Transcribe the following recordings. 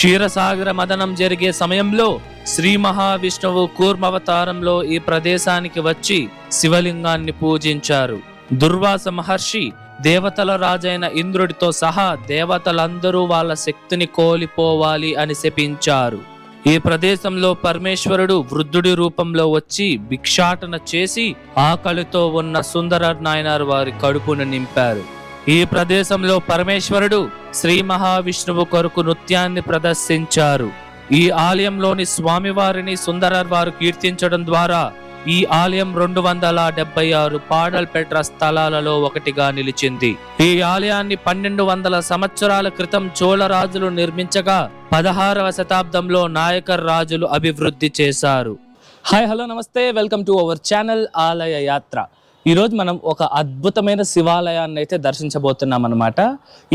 క్షీరసాగర మదనం జరిగే సమయంలో శ్రీ మహావిష్ణువు కూర్మావతారంలో ఈ ప్రదేశానికి వచ్చి శివలింగాన్ని పూజించారు. దుర్వాస మహర్షి దేవతల రాజైన ఇంద్రుడితో సహా దేవతలందరూ వాళ్ళ శక్తిని కోల్పోవాలి అని శపించారు. ఈ ప్రదేశంలో పరమేశ్వరుడు వృద్ధుడి రూపంలో వచ్చి భిక్షాటన చేసి ఆకలితో ఉన్న సుందరర్ నాయనార్ వారి కడుపును నింపారు. ఈ ప్రదేశంలో పరమేశ్వరుడు శ్రీ మహావిష్ణువు కొరకు నృత్యాన్ని ప్రదర్శించారు. ఈ ఆలయంలోని స్వామివారిని సుందరర్ వారు కీర్తించడం ద్వారా ఈ ఆలయం 276 పాడల్పెట్ర స్థలాలలో ఒకటిగా నిలిచింది. ఈ ఆలయాన్ని 1200 సంవత్సరాల క్రితం చోళరాజులు నిర్మించగా 16వ శతాబ్దంలో నాయకర్ రాజులు అభివృద్ధి చేశారు. హాయ్ హలో నమస్తే, వెల్కమ్ టు అవర్ ఛానల్ ఆలయ యాత్ర. ఈరోజు మనం ఒక అద్భుతమైన శివాలయాన్ని అయితే దర్శించబోతున్నాం అన్నమాట.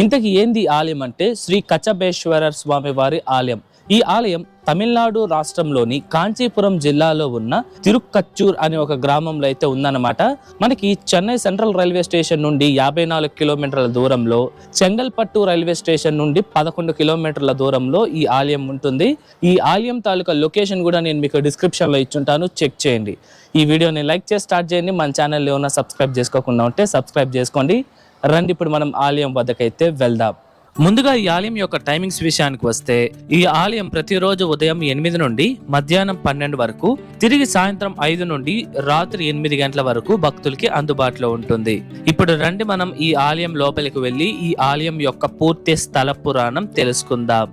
ఇంతకీ ఏంది ఆలయం అంటే శ్రీ కచబేశ్వర స్వామి వారి ఆలయం. ఈ ఆలయం తమిళనాడు రాష్ట్రంలోని కాంచీపురం జిల్లాలో ఉన్న తిరుక్కచ్చూర్ అనే ఒక గ్రామంలో అయితే ఉందన్నమాట. మనకి చెన్నై సెంట్రల్ రైల్వే స్టేషన్ నుండి 54 కిలోమీటర్ల దూరంలో, చెంగల్పట్టు రైల్వే స్టేషన్ నుండి 11 కిలోమీటర్ల దూరంలో ఈ ఆలయం ఉంటుంది. ఈ ఆలయం తాలూకా లొకేషన్ కూడా నేను మీకు డిస్క్రిప్షన్లో ఇచ్చుంటాను, చెక్ చేయండి. ఈ వీడియోని లైక్ చేసి స్టార్ట్ చేయండి. మన ఛానల్ ఏమైనా సబ్స్క్రైబ్ చేసుకోకుండా ఉంటే సబ్స్క్రైబ్ చేసుకోండి. రండి ఇప్పుడు మనం ఆలయం వద్దకైతే వెళ్దాం. ముందుగా ఈ ఆలయం యొక్క టైమింగ్స్ విషయానికి వస్తే, ఈ ఆలయం ప్రతిరోజు ఉదయం 8 నుండి మధ్యాహ్నం 12 వరకు, తిరిగి సాయంత్రం 5 నుండి రాత్రి 8 గంటల వరకు భక్తులకి అందుబాటులో ఉంటుంది. ఇప్పుడు రండి మనం ఈ ఆలయం లోపలికి వెళ్ళి ఈ ఆలయం యొక్క పూర్తి స్థల పురాణం తెలుసుకుందాం.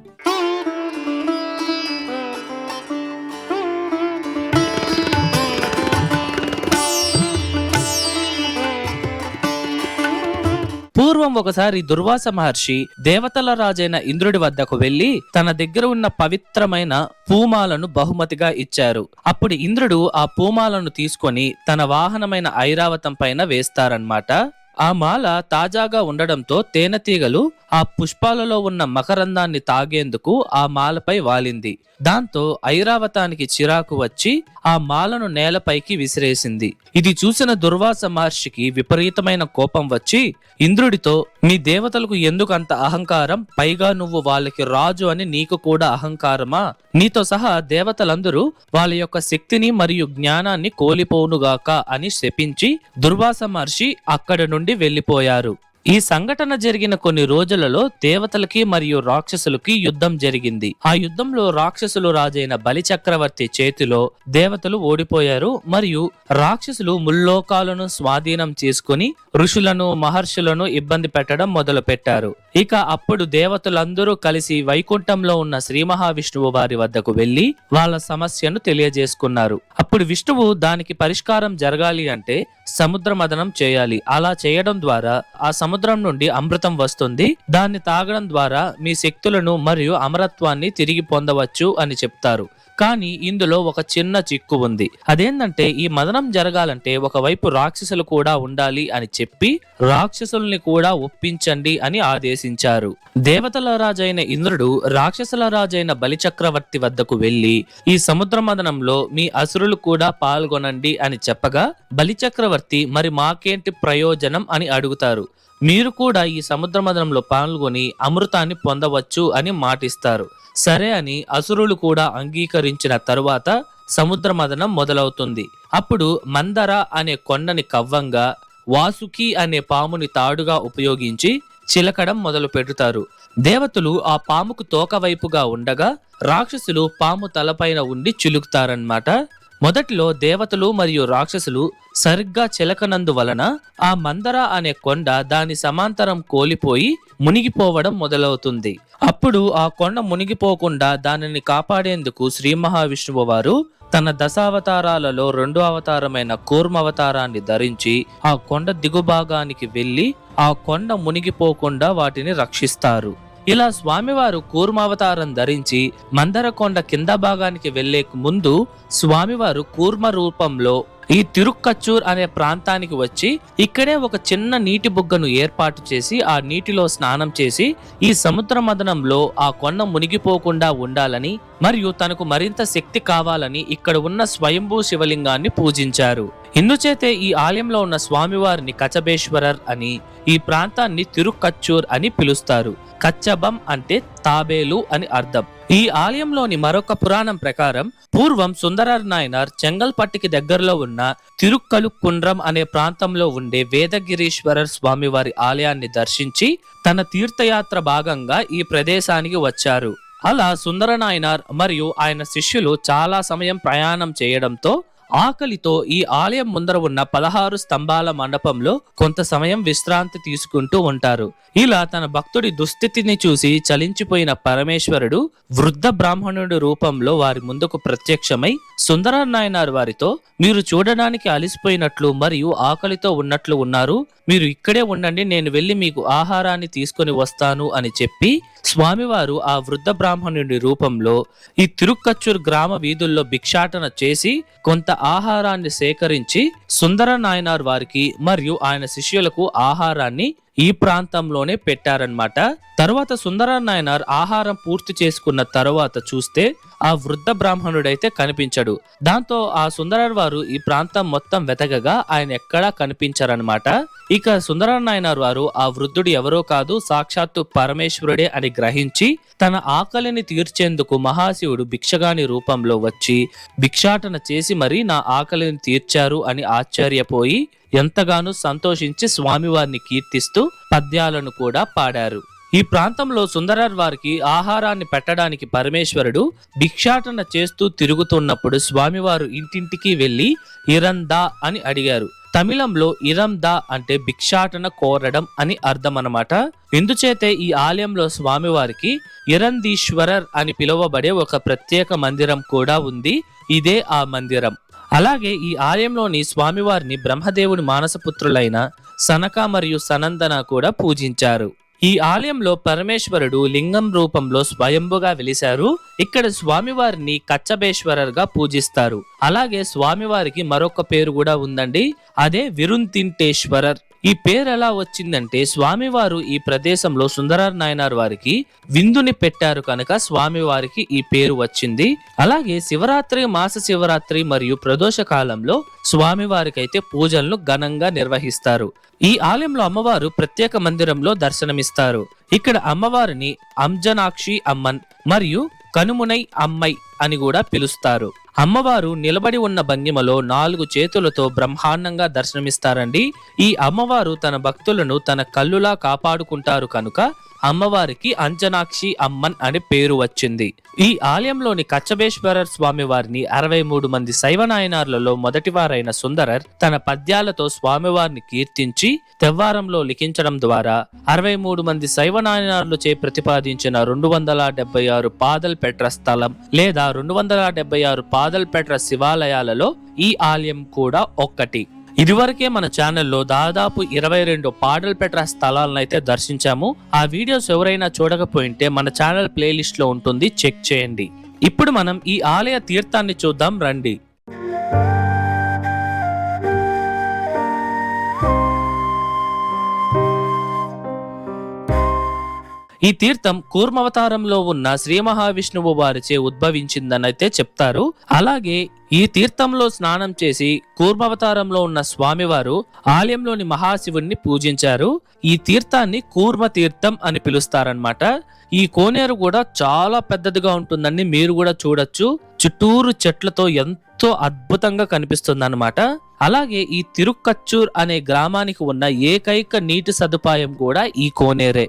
పూర్వం ఒకసారి దుర్వాస మహర్షి దేవతల రాజైన ఇంద్రుడి వద్దకు వెళ్లి తన దగ్గర ఉన్న పవిత్రమైన పూమాలను బహుమతిగా ఇచ్చారు. అప్పుడు ఇంద్రుడు ఆ పూమాలను తీసుకొని తన వాహనమైన ఐరావతం పైన వేస్తారన్నమాట. ఆ మాల తాజాగా ఉండడంతో తేనెటీగలు ఆ పుష్పాలలో ఉన్న మకరందాన్ని తాగేందుకు ఆ మాలపై వాలింది. దాంతో ఐరావతానికి చిరాకు వచ్చి ఆ మాలను నేలపైకి విసిరేసింది. ఇది చూసిన దుర్వాస మహర్షికి విపరీతమైన కోపం వచ్చి ఇంద్రుడితో, మీ దేవతలకు ఎందుకు అంత అహంకారం? పైగా నువ్వు వాళ్ళకి రాజు అని నీకు కూడా అహంకారమా? నీతో సహా దేవతలందరూ వాళ్ళ యొక్క శక్తిని మరియు జ్ఞానాన్ని కోల్పోనుగాక అని శపించి దుర్వాస మహర్షి అక్కడి నుండి వెళ్లిపోయారు. ఈ సంఘటన జరిగిన కొన్ని రోజులలో దేవతలకి మరియు రాక్షసులకి యుద్ధం జరిగింది. ఆ యుద్ధంలో రాక్షసులు రాజైన బలి చక్రవర్తి చేతిలో దేవతలు ఓడిపోయారు మరియు రాక్షసులు ముల్లోకాలను స్వాధీనం చేసుకుని ఋషులను మహర్షులను ఇబ్బంది పెట్టడం మొదలు పెట్టారు. ఇక అప్పుడు దేవతలందరూ కలిసి వైకుంఠంలో ఉన్న శ్రీ మహావిష్ణువు వారి వద్దకు వెళ్లి వాళ్ళ సమస్యను తెలియజేసుకున్నారు. అప్పుడు విష్ణువు దానికి పరిష్కారం జరగాలి అంటే సముద్ర మదనం చేయాలి. అలా చేయడం ద్వారా ఆ సముద్రం నుండి అమృతం వస్తుంది. దాన్ని తాగడం ద్వారా మీ శక్తులను మరియు అమరత్వాన్ని తిరిగి పొందవచ్చు అని చెప్తారు. కానీ ఇందులో ఒక చిన్న చిక్కు ఉంది. అదేంటంటే ఈ మదనం జరగాలంటే ఒకవైపు రాక్షసులు కూడా ఉండాలి అని చెప్పి రాక్షసుల్ని కూడా ఒప్పించండి అని ఆదేశించారు. దేవతల రాజైన ఇంద్రుడు రాక్షసుల రాజైన బలి చక్రవర్తి వద్దకు వెళ్లి ఈ సముద్ర మదనంలో మీ అసురులు కూడా పాల్గొనండి అని చెప్పగా బలి చక్రవర్తి మరి మాకేంటి ప్రయోజనం అని అడుగుతారు. మీరు కూడా ఈ సముద్ర మదనంలో పాల్గొని అమృతాన్ని పొందవచ్చు అని మాటిస్తారు. సరే అని అసురులు కూడా అంగీకరించిన తరువాత సముద్ర మదనం మొదలవుతుంది. అప్పుడు మందర అనే కొండని కవ్వంగా, వాసుకి అనే పాముని తాడుగా ఉపయోగించి చిలకడం మొదలు పెడతారు. దేవతలు ఆ పాముకు తోక వైపుగా ఉండగా రాక్షసులు పాము తలపైన ఉండి చిలుకుతారన్నమాట. మొదటిలో దేవతలు మరియు రాక్షసులు సరిగ్గా చిలకనందు వలన ఆ మందర అనే కొండ దాని సమాంతరం కోల్పోయి మునిగిపోవడం మొదలవుతుంది. అప్పుడు ఆ కొండ మునిగిపోకుండా దానిని కాపాడేందుకు శ్రీ మహావిష్ణువు వారు తన దశావతారాలలో 2వ అవతారమైన కూర్మావతారాన్ని ధరించి ఆ కొండ దిగుభాగానికి వెళ్లి ఆ కొండ మునిగిపోకుండా వాటిని రక్షిస్తారు. ఇలా స్వామివారు కూర్మావతారం ధరించి మందరకొండ కింద భాగానికి వెళ్లే ముందు స్వామివారు కూర్మ రూపంలో ఈ తిరుక్కచ్చూర్ అనే ప్రాంతానికి వచ్చి ఇక్కడే ఒక చిన్న నీటి బుగ్గను ఏర్పాటు చేసి ఆ నీటిలో స్నానం చేసి ఈ సముద్ర మదనంలో ఆ కొండ మునిగిపోకుండా ఉండాలని మరియు తనకు మరింత శక్తి కావాలని ఇక్కడ ఉన్న స్వయంభూ శివలింగాన్ని పూజించారు. ఇందుచేతే ఈ ఆలయంలో ఉన్న స్వామివారిని కచబేశ్వరర్ అని, ఈ ప్రాంతాన్ని తిరుక్కచ్చూర్ అని పిలుస్తారు. కచ్చబం అంటే తాబేలు అని అర్థం. ఈ ఆలయంలోని మరొక పురాణం ప్రకారం పూర్వం సుందరర్ నాయనార్ చెంగల్పట్టుకి దగ్గరలో ఉన్న తిరుక్కలుకుండ్రం అనే ప్రాంతంలో ఉండే వేదగిరీశ్వరర్ స్వామివారి ఆలయాన్ని దర్శించి తన తీర్థయాత్ర భాగంగా ఈ ప్రదేశానికి వచ్చారు. అలా సుందర నాయనార్ మరియు ఆయన శిష్యులు చాలా సమయం ప్రయాణం చేయడంతో ఆకలితో ఈ ఆలయం ముందర ఉన్న 16 స్తంభాల మండపంలో కొంత సమయం విశ్రాంతి తీసుకుంటూ ఉంటారు. ఇలా తన భక్తుడి దుస్థితిని చూసి చలించిపోయిన పరమేశ్వరుడు వృద్ధ బ్రాహ్మణుడి రూపంలో వారి ముందుకు ప్రత్యక్షమై సుందర నాయనార్ వారితో, మీరు చూడడానికి అలిసిపోయినట్లు మరియు ఆకలితో ఉన్నట్లు ఉన్నారు, మీరు ఇక్కడే ఉండండి, నేను వెళ్లి మీకు ఆహారాన్ని తీసుకొని వస్తాను అని చెప్పి స్వామివారు ఆ వృద్ధ బ్రాహ్మణుడి రూపంలో ఈ తిరుక్కచ్చూర్ గ్రామ వీధుల్లో భిక్షాటన చేసి కొంత ఆహారాన్ని సేకరించి సుందర నాయనార్ వారికి మరియు ఆయన శిష్యులకు ఆహారాన్ని ఈ ప్రాంతంలోనే పెట్టారన్నమాట. తరువాత సుందర నాయనార్ ఆహారం పూర్తి చేసుకున్న తరువాత చూస్తే ఆ వృద్ధ బ్రాహ్మణుడైతే కనిపించడు. దాంతో ఆ సుందరర్ వారు ఈ ప్రాంతం మొత్తం వెతకగా ఆయన ఎక్కడా కనిపించారనమాట. ఇక సుందర నాయనార్ వారు ఆ వృద్ధుడు ఎవరో కాదు, సాక్షాత్తు పరమేశ్వరుడే అని గ్రహించి తన ఆకలిని తీర్చేందుకు మహాశివుడు భిక్షగాని రూపంలో వచ్చి భిక్షాటన చేసి మరీ నా ఆకలిని తీర్చారు అని ఆశ్చర్యపోయి ఎంతగానో సంతోషించి స్వామివారిని కీర్తిస్తూ పద్యాలను కూడా పాడారు. ఈ ప్రాంతంలో సుందరర్ వారికి ఆహారాన్ని పెట్టడానికి పరమేశ్వరుడు భిక్షాటన చేస్తూ తిరుగుతున్నప్పుడు స్వామివారు ఇంటింటికి వెళ్లి ఇరందా అని అడిగారు. తమిళంలో ఇరందా అంటే భిక్షాటన కోరడం అని అర్థం అన్నమాట. ఇందుచేతే ఈ ఆలయంలో స్వామివారికి ఇరందీశ్వరర్ అని పిలువబడే ఒక ప్రత్యేక మందిరం కూడా ఉంది. ఇదే ఆ మందిరం. అలాగే ఈ ఆలయంలోని స్వామివారిని బ్రహ్మదేవుని మానసపుత్రులైన సనక మరియు సనందన కూడా పూజించారు. ఈ ఆలయంలో పరమేశ్వరుడు లింగం రూపంలో స్వయంభుగా వెలిశారు. ఇక్కడ స్వామివారిని కచ్చబేశ్వరర్ గా పూజిస్తారు. అలాగే స్వామివారికి మరొక పేరు కూడా ఉందండి, అదే విరుంతింటేశ్వరర్. ఈ పేరు ఎలా వచ్చిందంటే స్వామివారు ఈ ప్రదేశంలో సుందరర్ నాయనార్ వారికి విందుని పెట్టారు కనుక స్వామివారికి ఈ పేరు వచ్చింది. అలాగే శివరాత్రి, మాస శివరాత్రి మరియు ప్రదోష కాలంలో స్వామివారికి అయితే పూజలను ఘనంగా నిర్వహిస్తారు. ఈ ఆలయంలో అమ్మవారు ప్రత్యేక మందిరంలో దర్శనమిస్తారు. ఇక్కడ అమ్మవారిని అంజనాక్షి అమ్మన్ మరియు కనుమునై అమ్మై అని కూడా పిలుస్తారు. అమ్మవారు నిలబడి ఉన్న భంగిమలో 4 చేతులతో బ్రహ్మాండంగా దర్శనమిస్తారండి. ఈ అమ్మవారు తన భక్తులను తన కళ్ళులా కాపాడుకుంటారు కనుక అమ్మవారికి అంజనాక్షి అమ్మన్ అనే పేరు వచ్చింది. ఈ ఆలయంలోని కచ్చబేశ్వరర్ స్వామి వారిని 63 మంది శైవ నాయనార్లలో మొదటివారైన సుందరర్ తన పద్యాలతో స్వామివారిని కీర్తించి తెవ్వారంలో లిఖించడం ద్వారా 63 మంది శైవ నాయనార్లు చే ప్రతిపాదించిన 276 పాదల్ పెట్ర స్థలం లేదా 276 పాదల్ పెట్ర శివాలయాలలో ఈ ఆలయం కూడా ఒక్కటి. ఇదివరకే మన ఛానల్లో దాదాపు 22 పాడల్ పెట్ర స్థలాలను అయితే దర్శించాము. ఆ వీడియోస్ ఎవరైనా చూడకపోయింటే మన ఛానల్ ప్లేలిస్ట్ లో ఉంటుంది, చెక్ చేయండి. ఇప్పుడు మనం ఈ ఆలయ తీర్థాన్ని చూద్దాం రండి. ఈ తీర్థం కూర్మావతారంలో ఉన్న శ్రీ మహావిష్ణువు వారిచే ఉద్భవించిందనైతే చెప్తారు. అలాగే ఈ తీర్థంలో స్నానం చేసి కూర్మావతారంలో ఉన్న స్వామివారు ఆలయంలోని మహాశివుణ్ణి పూజించారు. ఈ తీర్థాన్ని కూర్మ తీర్థం అని పిలుస్తారనమాట. ఈ కోనేరు కూడా చాలా పెద్దదిగా ఉంటుందని మీరు కూడా చూడొచ్చు. చుట్టూరు చెట్లతో ఎంతో అద్భుతంగా కనిపిస్తుంది అన్నమాట. అలాగే ఈ తిరుక్కచ్చూర్ అనే గ్రామానికి ఉన్న ఏకైక నీటి సదుపాయం కూడా ఈ కోనేరే.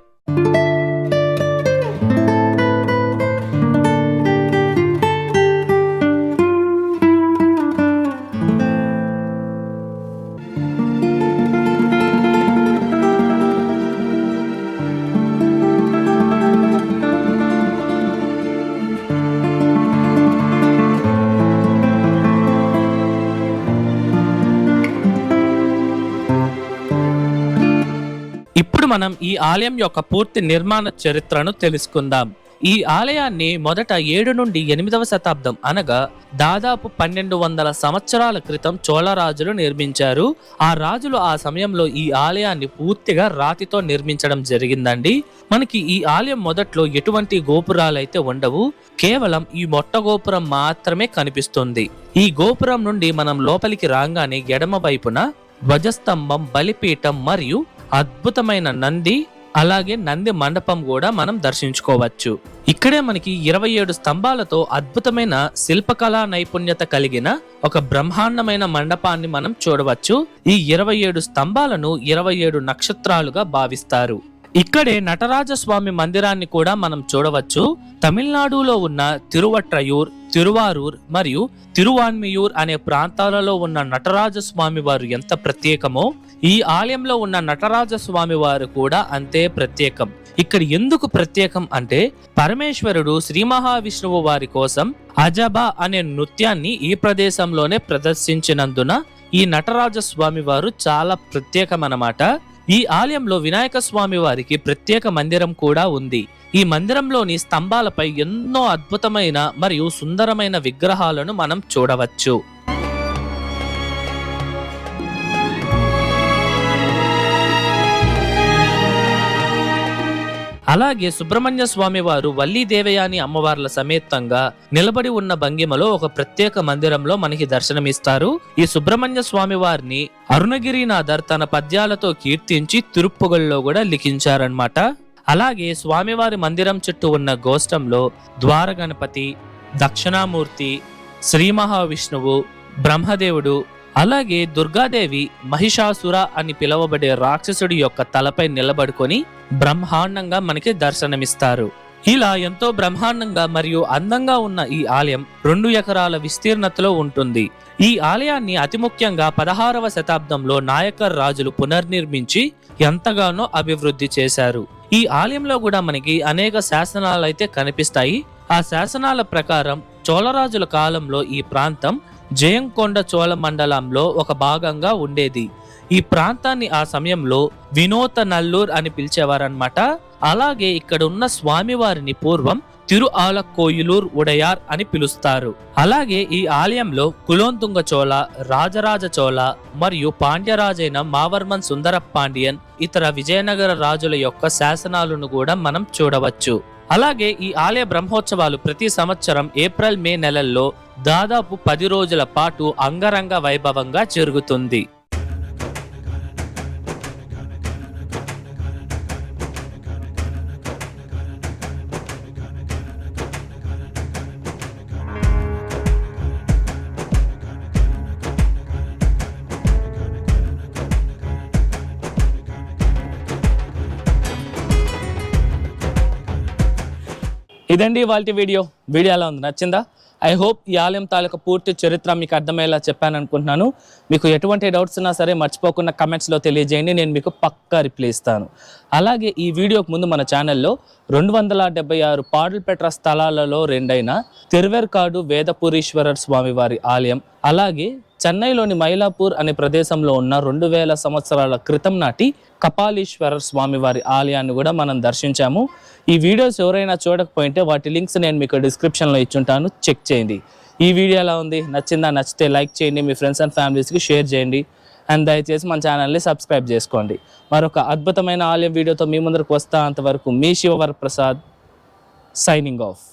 ఇప్పుడు మనం ఈ ఆలయం యొక్క పూర్తి నిర్మాణ చరిత్రను తెలుసుకుందాం. ఈ ఆలయాన్ని మొదట 7 నుండి 8వ శతాబ్దం అనగా దాదాపు 1200 సంవత్సరాల క్రితం చోళరాజులు నిర్మించారు. ఆ రాజులు ఆ సమయంలో ఈ ఆలయాన్ని పూర్తిగా రాతితో నిర్మించడం జరిగిందండి. మనకి ఈ ఆలయం మొదట్లో ఎటువంటి గోపురాలైతే ఉండవు, కేవలం ఈ మొట్ట గోపురం మాత్రమే కనిపిస్తుంది. ఈ గోపురం నుండి మనం లోపలికి రాగానే ఎడమ వైపున ధ్వజస్తంభం, బలిపీఠం మరియు అద్భుతమైన నంది, అలాగే నంది మండపం కూడా మనం దర్శించుకోవచ్చు. ఇక్కడే మనకి 27 స్తంభాలతో అద్భుతమైన శిల్పకళా నైపుణ్యత కలిగిన ఒక బ్రహ్మాండమైన మండపాన్ని మనం చూడవచ్చు. ఈ 27 స్తంభాలను 27 నక్షత్రాలుగా భావిస్తారు. ఇక్కడే నటరాజస్వామి మందిరాన్ని కూడా మనం చూడవచ్చు. తమిళనాడులో ఉన్న తిరువట్రయూర్, తిరువారూర్ మరియు తిరువాన్మియూర్ అనే ప్రాంతాలలో ఉన్న నటరాజస్వామి వారు ఎంత ప్రత్యేకమో ఈ ఆలయంలో ఉన్న నటరాజస్వామి వారు కూడా అంతే ప్రత్యేకం. ఇక్కడ ఎందుకు ప్రత్యేకం అంటే పరమేశ్వరుడు శ్రీ మహావిష్ణువు వారి కోసం అజబా అనే నృత్యాన్ని ఈ ప్రదేశంలోనే ప్రదర్శించినందున ఈ నటరాజస్వామి వారు చాలా ప్రత్యేకమన్నమాట. ఈ ఆలయంలో వినాయక స్వామి వారికి ప్రత్యేక మందిరం కూడా ఉంది. ఈ మందిరంలోని స్తంభాలపై ఎన్నో అద్భుతమైన మరియు సుందరమైన విగ్రహాలను మనం చూడవచ్చు. అలాగే సుబ్రహ్మణ్య స్వామి వారు వల్లి దేవయాని అమ్మవార్ల సమేతంగా నిలబడి ఉన్న భంగిమలో ఒక ప్రత్యేక మందిరంలో మనకి దర్శనమిస్తారు. ఈ సుబ్రహ్మణ్య స్వామి వారిని అరుణగిరినాథర్ తన పద్యాలతో కీర్తించి తిరుప్పుగల్లో కూడా లిఖించారనమాట. అలాగే స్వామివారి మందిరం చుట్టూ ఉన్న గోష్టంలో ద్వార గణపతి, దక్షిణామూర్తి, శ్రీ మహావిష్ణువు, బ్రహ్మదేవుడు, అలాగే దుర్గాదేవి మహిషాసుర అని పిలువబడే రాక్షసుడి యొక్క తలపై నిలబడుకొని బ్రహ్మాండంగా మనకి దర్శనమిస్తారు. ఇలా ఎంతో బ్రహ్మాండంగా మరియు అందంగా ఉన్న ఈ ఆలయం 2 ఎకరాల విస్తీర్ణతలో ఉంటుంది. ఈ ఆలయాన్ని అతి ముఖ్యంగా 16వ శతాబ్దంలో నాయకర్ రాజులు పునర్నిర్మించి ఎంతగానో అభివృద్ధి చేశారు. ఈ ఆలయంలో కూడా మనకి అనేక శాసనాలు అయితే కనిపిస్తాయి. ఆ శాసనాల ప్రకారం చోళరాజుల కాలంలో ఈ ప్రాంతం జయంకొండ చోళ మండలంలో ఒక భాగంగా ఉండేది. ఈ ప్రాంతాన్ని ఆ సమయంలో వినోత నల్లూర్ అని పిలిచేవారన్నమాట. అలాగే ఇక్కడ ఉన్న స్వామివారిని పూర్వం తిరు ఆలకోయిలూర్ ఉడయార్ అని పిలుస్తారు. అలాగే ఈ ఆలయంలో కులోత్తుంగ చోళ, రాజరాజ చోళ మరియు పాండ్యరాజైన మావర్మన్ సుందర పాండ్యన్, ఇతర విజయనగర రాజుల యొక్క శాసనాలను కూడా మనం చూడవచ్చు. అలాగే ఈ ఆలయ బ్రహ్మోత్సవాలు ప్రతి సంవత్సరం ఏప్రిల్, మే నెలల్లో దాదాపు 10 రోజుల పాటు అంగరంగ వైభవంగా జరుగుతుంది. ఇదండి ఇవాల్టి వీడియో ఎలా ఉంది, నచ్చిందా? ఐ హోప్ ఈ ఆలయం తాలూకా పూర్తి చరిత్ర మీకు అర్థమయ్యేలా చెప్పాను అనుకుంటున్నాను. మీకు ఎటువంటి డౌట్స్ ఉన్నా సరే మర్చిపోకుండా కమెంట్స్లో తెలియజేయండి, నేను మీకు పక్కా రిప్లై ఇస్తాను. అలాగే ఈ వీడియోకి ముందు మన ఛానల్లో 276 పాడుల్పెట్ర స్థలాలలో 2 తిరువేర్కాడు వేదపురీశ్వరర్ స్వామివారి ఆలయం, అలాగే చెన్నైలోని మైలాపూర్ అనే ప్రదేశంలో ఉన్న 2000 సంవత్సరాల క్రితం నాటి కపాలీశ్వరర్ స్వామివారి ఆలయాన్ని కూడా మనం దర్శించాము. ఈ వీడియోస్ ఎవరైనా చూడకపోయింటే వాటి లింక్స్ నేను మీకు డిస్క్రిప్షన్లో ఇచ్చుంటాను, చెక్ చేయండి. ఈ వీడియో ఎలా ఉంది, నచ్చిందా? నచ్చితే లైక్ చేయండి, మీ ఫ్రెండ్స్ అండ్ ఫ్యామిలీస్కి షేర్ చేయండి, అండ్ దయచేసి మన ఛానల్ని సబ్స్క్రైబ్ చేసుకోండి. మరొక అద్భుతమైన ఆలయం వీడియోతో మీ ముందరకు వస్తా. అంతవరకు మీ శివవరప్రసాద్ సైనింగ్ ఆఫ్.